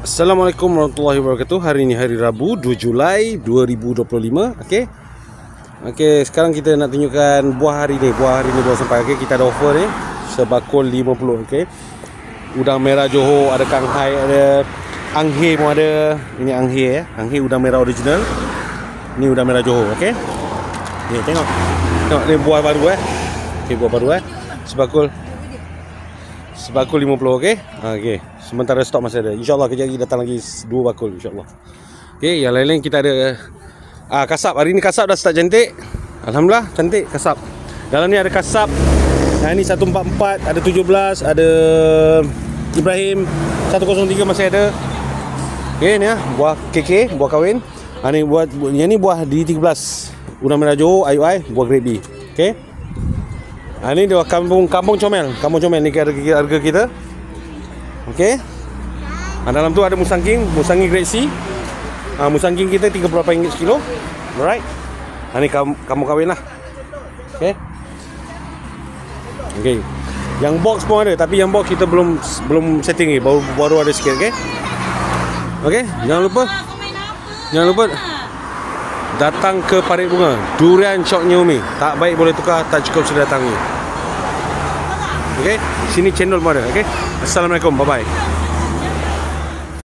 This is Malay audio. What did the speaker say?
Assalamualaikum warahmatullahi wabarakatuh. Hari ini hari Rabu 2 Julai 2025. Okey, sekarang kita nak tunjukkan buah hari ni. Buah sampai. Okey, kita ada offer ni sebakul 50. Okey. Udang merah Johor, ada Kanghai, ada Anghe pun ada. Ini Anghe ya. Anghe udang merah original. Ni udang merah Johor, okey. Ni tengok. Tengok ni buah baru Okey, buah baru Sebakul 50, okey. Okey. Sementara stok masih ada. InsyaAllah kejap lagi datang lagi 2 bakul insyaAllah. Okey, yang lain-lain kita ada kasap. Hari ni kasap dah start cantik. Alhamdulillah cantik kasap. Dalam ni ada kasap. Yang ni 144, ada 17, ada Ibrahim 103 masih ada. Okey ni buah KK, buah kahwin. Ni buat yang ni buah D13. Udang merah Johor, IUI, buah grade B. Okey. Ni dia kampung comel. Kampung comel ni harga kita. Okey. Dalam tu ada musangking grade C. Musangking kita RM38 sekilo. Alright. Ni kamu kahwin lah. Okey. Okey. Yang box pun ada, tapi yang box kita belum setting ni, baru ada sikit, okey. Okey, jangan lupa datang ke Parit Bunga. Durian Choknya Umi. Tak baik boleh tukar, tak cukup sudah datang ni. Okey, sini cendol pun ada, okey. Assalamualaikum, bye bye.